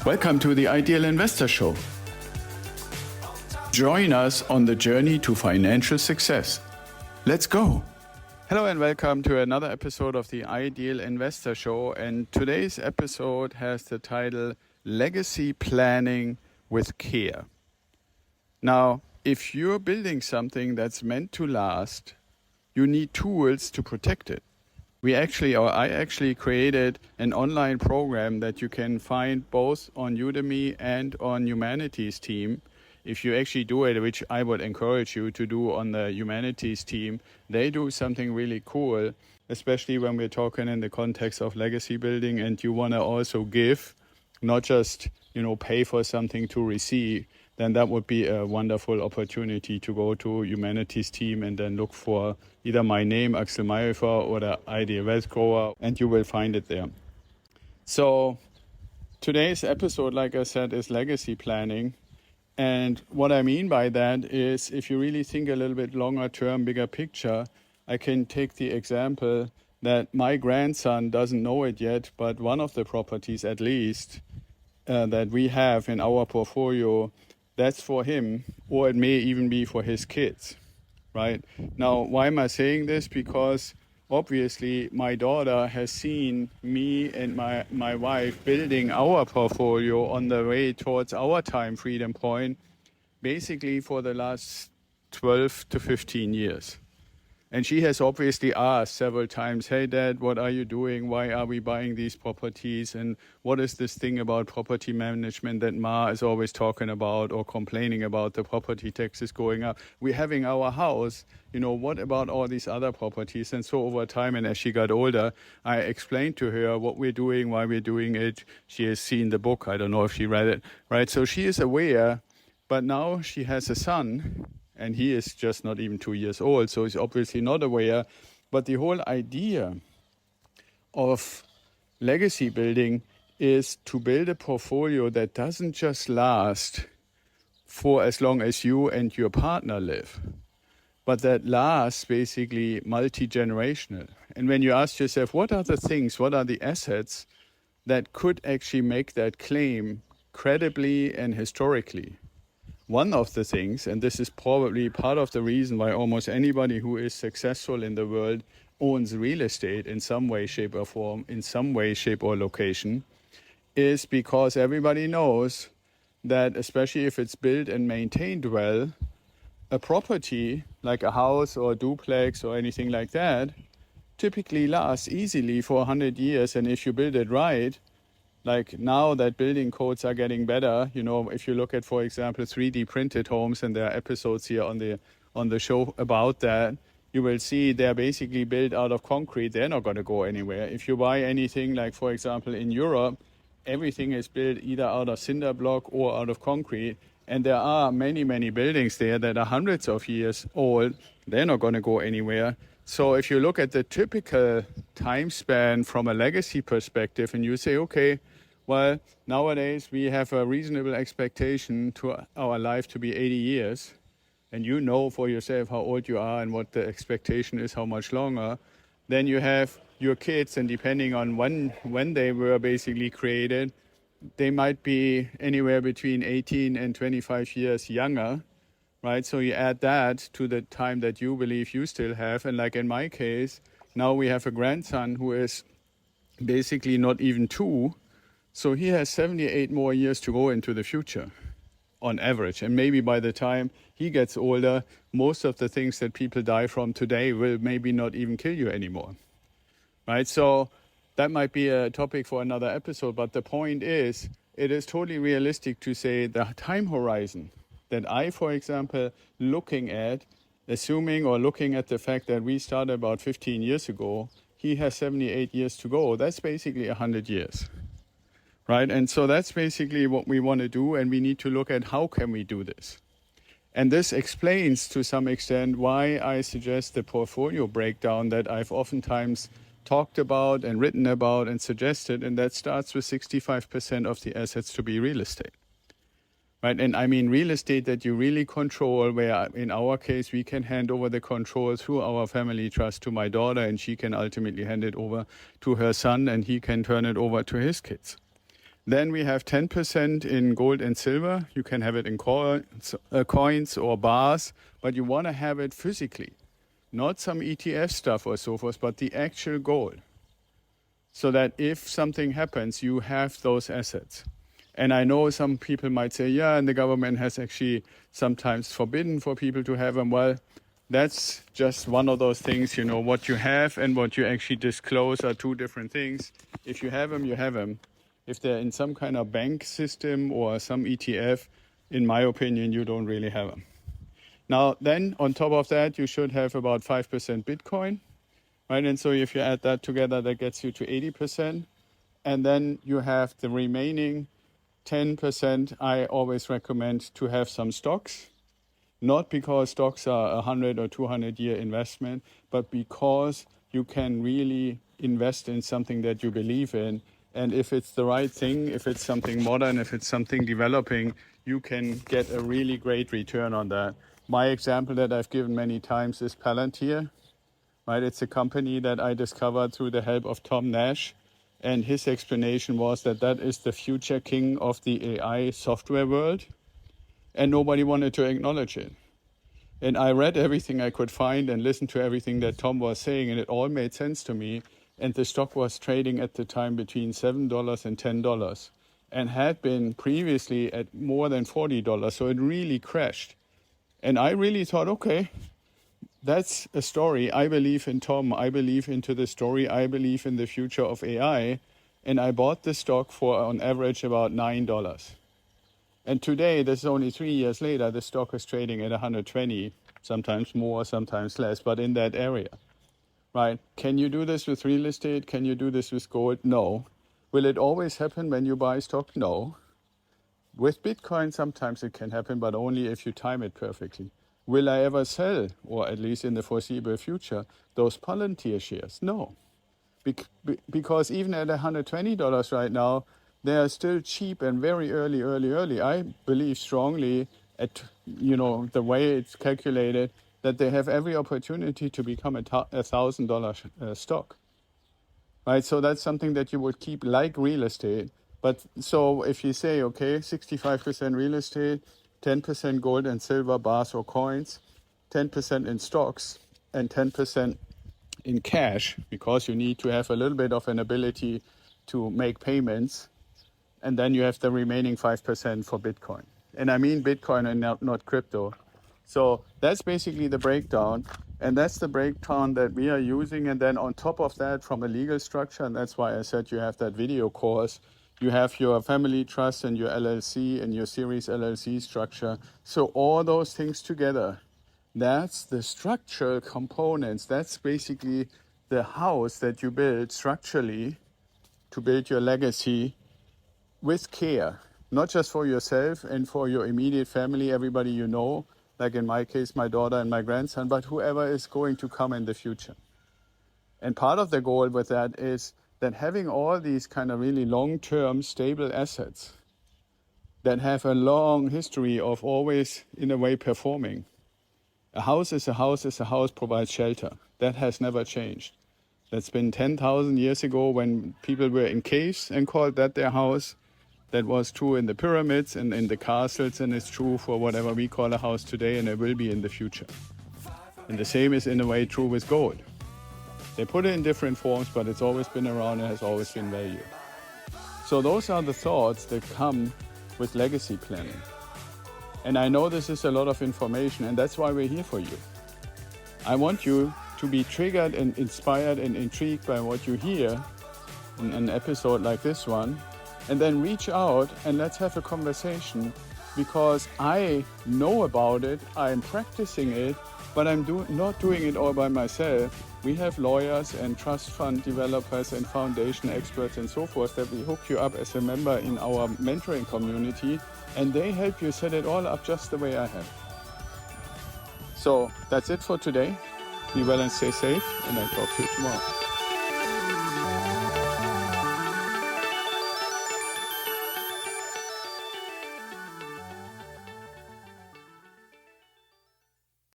Welcome to the Ideal Investor Show. Join us on the journey to financial success. Let's go. Hello and welcome to another episode of the Ideal Investor Show. And today's episode has the title Legacy Planning with Care. Now, if you're building something that's meant to last, you need tools to protect it. I actually created an online program that you can find both on Udemy and on Humanities team. If you actually do it, which I would encourage you to do on the Humanities team, they do something really cool, especially when we're talking in the context of legacy building and you want to also give, not just, pay for something to receive. Then that would be a wonderful opportunity to go to Humanities team and then look for either my name, Axel, or the Ideal Wealth Grower, and you will find it there. So today's episode, like I said, is legacy planning. And what I mean by that is if you really think a little bit longer term, bigger picture, I can take the example that my grandson doesn't know it yet, but one of the properties at least that we have in our portfolio, that's for him, or it may even be for his kids, right? Now, why am I saying this? Because obviously my daughter has seen me and my wife building our portfolio on the way towards our time freedom point, basically for the last 12 to 15 years. And she has obviously asked several times, hey, Dad, what are you doing? Why are we buying these properties? And what is this thing about property management that Ma is always talking about or complaining about the property taxes going up? We're having our house. What about all these other properties? And so over time, and as she got older, I explained to her what we're doing, why we're doing it. She has seen the book. I don't know if she read it, right? So she is aware, but now she has a son. And he is just not even 2 years old, so he's obviously not aware. But the whole idea of legacy building is to build a portfolio that doesn't just last for as long as you and your partner live, but that lasts basically multi-generational. And when you ask yourself, what are the things, what are the assets that could actually make that claim credibly and historically? One of the things, and this is probably part of the reason why almost anybody who is successful in the world owns real estate in some way, shape or form, in some way, shape or location, is because everybody knows that especially if it's built and maintained well, a property like a house or a duplex or anything like that typically lasts easily for 100 years. And if you build it right, like now that building codes are getting better, if you look at, for example, 3D printed homes, and there are episodes here on the show about that, you will see they're basically built out of concrete. They're not going to go anywhere. If you buy anything like, for example, in Europe, everything is built either out of cinder block or out of concrete. And there are many, many buildings there that are hundreds of years old. They're not going to go anywhere. So if you look at the typical time span from a legacy perspective and you say, okay, well, nowadays we have a reasonable expectation to our life to be 80 years. And you know for yourself how old you are and what the expectation is, how much longer. Then you have your kids, and depending on when they were basically created, they might be anywhere between 18 and 25 years younger. Right, so you add that to the time that you believe you still have. And like in my case, now we have a grandson who is basically not even 2. So he has 78 more years to go into the future on average. And maybe by the time he gets older, most of the things that people die from today will maybe not even kill you anymore. Right, so that might be a topic for another episode. But the point is, it is totally realistic to say the time horizon that I, for example, looking at the fact that we started about 15 years ago, he has 78 years to go. That's basically 100 years, right? And so that's basically what we want to do, and we need to look at how can we do this. And this explains to some extent why I suggest the portfolio breakdown that I've oftentimes talked about and written about and suggested, and that starts with 65% of the assets to be real estate. Right, and I mean real estate that you really control, where in our case, we can hand over the control through our family trust to my daughter, and she can ultimately hand it over to her son, and he can turn it over to his kids. Then we have 10% in gold and silver. You can have it in coins or bars, but you want to have it physically. Not some ETF stuff or so forth, but the actual gold. So that if something happens, you have those assets. And I know some people might say, yeah, and the government has actually sometimes forbidden for people to have them. Well, that's just one of those things, what you have and what you actually disclose are two different things. If you have them, you have them. If they're in some kind of bank system or some ETF, in my opinion, you don't really have them. Now, then on top of that, you should have about 5% Bitcoin, right? And so if you add that together, that gets you to 80%. And then you have the remaining 10%. I always recommend to have some stocks, not because stocks are 100 or 200 year investment, but because you can really invest in something that you believe in. And if it's the right thing, if it's something modern, if it's something developing, you can get a really great return on that. My example that I've given many times is Palantir, right? It's a company that I discovered through the help of Tom Nash. And his explanation was that is the future king of the AI software world. And nobody wanted to acknowledge it. And I read everything I could find and listened to everything that Tom was saying, and it all made sense to me. And the stock was trading at the time between $7 and $10 and had been previously at more than $40. So it really crashed. And I really thought, okay, that's a story. I believe in Tom. I believe into the story. I believe in the future of AI. And I bought the stock for on average about $9. And today, this is only 3 years later, the stock is trading at 120, sometimes more, sometimes less, but in that area. Right? Can you do this with real estate? Can you do this with gold? No. Will it always happen when you buy stock? No. With Bitcoin, sometimes it can happen, but only if you time it perfectly. Will I ever sell, or at least in the foreseeable future, those Palantir shares? No. Because even at $120 right now, they are still cheap and very early. I believe strongly at, the way it's calculated, that they have every opportunity to become a $1,000 stock, right? So that's something that you would keep like real estate. But so if you say, okay, 65% real estate, 10% gold and silver bars or coins, 10% in stocks, and 10% in cash, because you need to have a little bit of an ability to make payments, and then you have the remaining 5% for Bitcoin. And I mean Bitcoin and not crypto. So that's basically the breakdown, and that's the breakdown that we are using. And then on top of that, from a legal structure, and that's why I said you have that video course, you have your family trust and your LLC and your series LLC structure. So all those things together, that's the structural components. That's basically the house that you build structurally to build your legacy with care, not just for yourself and for your immediate family, everybody you know, like in my case, my daughter and my grandson, but whoever is going to come in the future. And part of the goal with that is that having all these kind of really long-term stable assets that have a long history of always, in a way, performing. A house is a house is a house, provides shelter. That has never changed. That's been 10,000 years ago when people were in caves and called that their house. That was true in the pyramids and in the castles, and it's true for whatever we call a house today, and it will be in the future. And the same is in a way true with gold. They put it in different forms, but it's always been around and has always been value. So those are the thoughts that come with legacy planning. And I know this is a lot of information, and that's why we're here for you. I want you to be triggered and inspired and intrigued by what you hear in an episode like this one, and then reach out and let's have a conversation, because I know about it, I'm practicing it, but I'm not doing it all by myself. We have lawyers and trust fund developers and foundation experts and so forth that we hook you up as a member in our mentoring community, and they help you set it all up just the way I have. So that's it for today. Be well and stay safe, and I'll talk to you tomorrow.